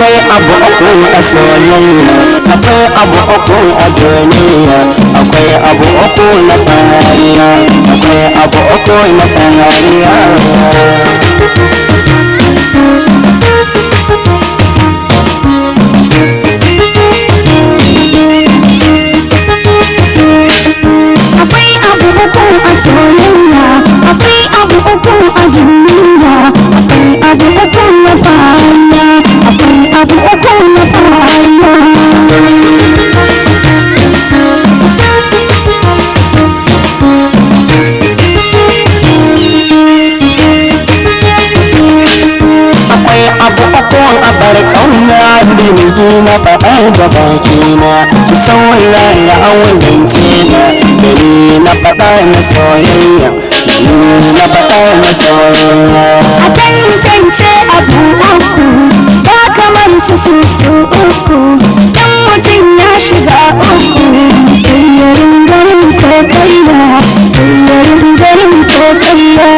akwai abu uku a soyayya, akwai abu uku a duniya, akwai abu uku na fariya, akwai abu uku na fariya. akwai abu uku a soyayya, akwai abu uku a duniya, akwai abu uku na fariya, akwai abu uku na fariya. Akwai abu uku a bar ƙauna da ni na faɗa da bakina, ki saurara awazance na, gari na faɗa na soyayya, na faɗa na soyayya. A tantance abu uku ba kamar su uku, dan mutum ya shiga uku sai ya ringarin kokayya, sai ya ringarin kokayya.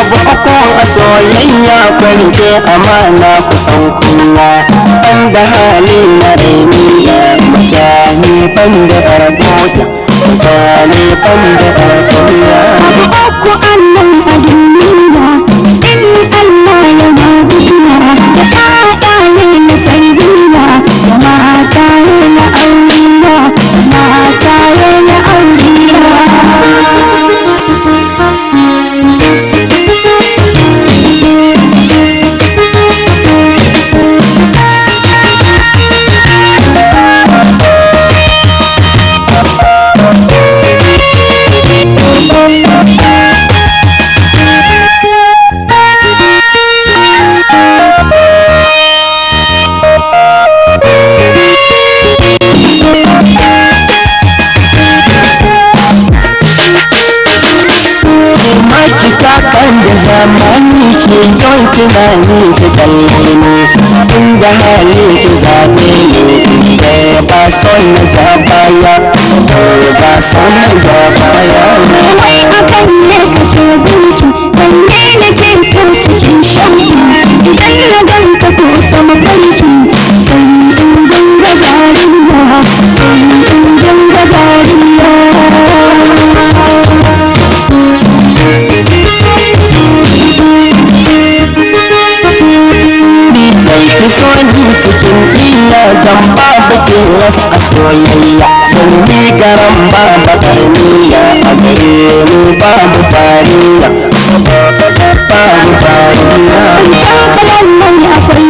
Abu uku a soyayya kwanke amana kusan kunya, ban da hali na rainiya, mutane ban da ƙarƙoya, mutane ban da ƙarƙoya. Abu uku annan a duniya, in Allah ya mabiya, da ƴaƴaye na tarbiyya, da mataye na auriya, da mataye na auriya. da zamani ke yawan tunani ki kalle ni, inda hali ki zaɓe ni, da ba son na ja baya, ba son na ja baya. Wai akan ne kake binki, wanne nake so cikin shanki, idan na ganka ko ta mafarki, sai in dinga dariya, sai in dinga dariya. So ni cikin iya dan babu tilas a soyayya, don ni garan babu karniya, a gare mu babu fariya, babu fariya. Can kalan nan akwai